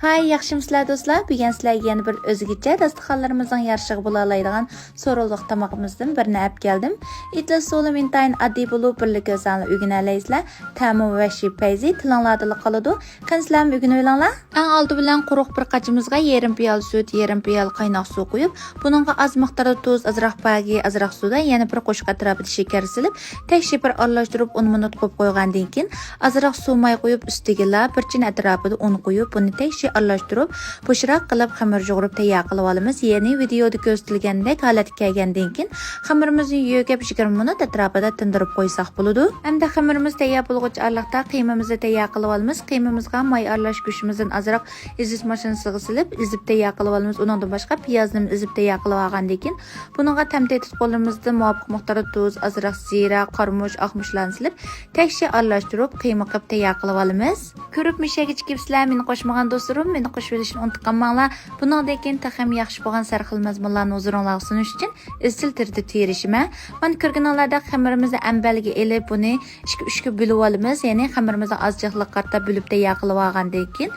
Hay, yaxshimisilar do'stlar? Bugun sizlarga yana bir o'zgacha dasturxonlarimizning yarishig'i bo'la oladigan so'rovliq tamog'imizdan birini olib keldim. Itli so'lim intayin oddiy bo'lib, birlik o'zanlar o'rganalaysizlar. Ta'mi va shipayzi tilinglarda qoladi. Qanizlarni o'rganib olinglar. Eng oldi bilan quruq bir qachimizga yarim piyola sut, yarim piyola qaynoq suv qo'yib, buningga oz miqdorda tuz, azroq bagi, azroq suvda yana bir qo'shib atrofida shakar silib, tekshir bir aralashtirib 10 minut qo'yib qo'ygandan keyin azroq suv may qo'yib ustiga bir chin atrofida un qo'yib, buni tekshir aralashtirib, bo'shroq qilib xamir yo'g'irib tayyor qilib olamiz. Ya'ni videoda ko'rsatilgandek holatga kelgandan keyin xamirimizni yo'g'ib 20 minut atrofida tindirib qo'ysak bo'ladi. Hamda xamirimiz tayyor bo'lguncha araliqda qiymamizni tayyor qilib olamiz. Qiymamizga may aralash go'shtimizdan azroq izish mashinasiga silib, izib tayyor qilib olamiz. Undan boshqa piyozni izib tayyor qilib olgandan keyin buningga tamtetib qo'limizda muvofiq miqdorda tuz, azroq zira, qarmush, oqmushlarni silib, tekshir aralashtirib, qiyma qilib tayyor qilib olamiz. Ko'rib mishagich kibslar meni qo'shmagan do'stlarim, meni qo'shib olishni unutmanglar. Buningdan keyin taxam yaxshi bo'lgan sarxil mazmunlarni huzuringizga sunish uchun izchil tartibda terishiman. Mana ko'rganinglarda xamirimizni ambalga elib, buni 2-3 ga bo'lib olamiz. Ya'ni xamirimizni ozchiqlik qarta bo'lib tayyor qilib olgandan keyin,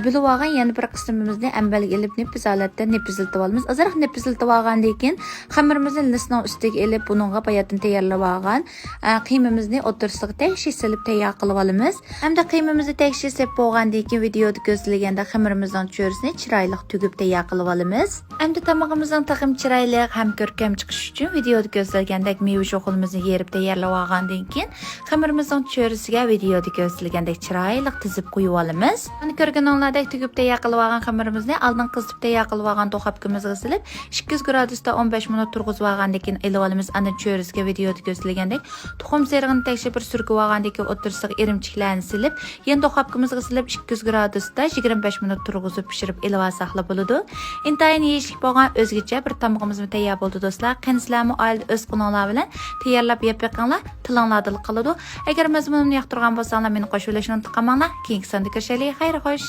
bo'lib olgan yana bir qismimizni ambalga elib, nepiz holatda nepiziltib olamiz. Azroq nepiziltib olgandan keyin xamirimizni listning ustiga elib, buningga bayatdan tayyorlab olgan qiymamizni o'tirsiq tekshir silib tayyor qilib olamiz. Hamda qiymamizni tekshir silib bo'lgandan keyin videoda ko'rsatilganda xamirimizning cho'risini chiroyli tugib tayyor qilib olamiz. Hamda tomog'imizning taqim chiroyli ham ko'rkam chiqish uchun videoda ko'rsatilgandek meva sho'ximizni yerib tayyorlab olgandan keyin xamirimizning cho'risiga videoda ko'rsatilgandek chiroyli tizib qo'yib olamiz. Mana ko'rganinglardek tugib tayyor qilib olgan xamirimizni oldin qizib tayyor qilib olgan duxovkamizga silib 200 gradusda 15 minut turg'izib olgandan keyin ilib olamiz. Ana cho'risiga videoda ko'rsatilgandek tuxum serig'ini tekshir bir surkib olgandan keyin o'tirsiq irimchiklarni silib, yana duxovkamizga silib 200 gradusda 25 minut turg'izib pishirib ilib olsak bo'ladi. Intayin yeyishlik bo'lgan o'zgacha bir tamog'imizni tayyor bo'ldi do'stlar. Qanizlarni oilada o'z qonunlar bilan tayyorlab yeb beqinglar, tilinglarda qoladi. Agar mazmunimni yoqtirgan bo'lsanglar, meni qo'shib olishni unutmanglar. Keyingi sonda ko'rishaylik. Xayr xo'sh.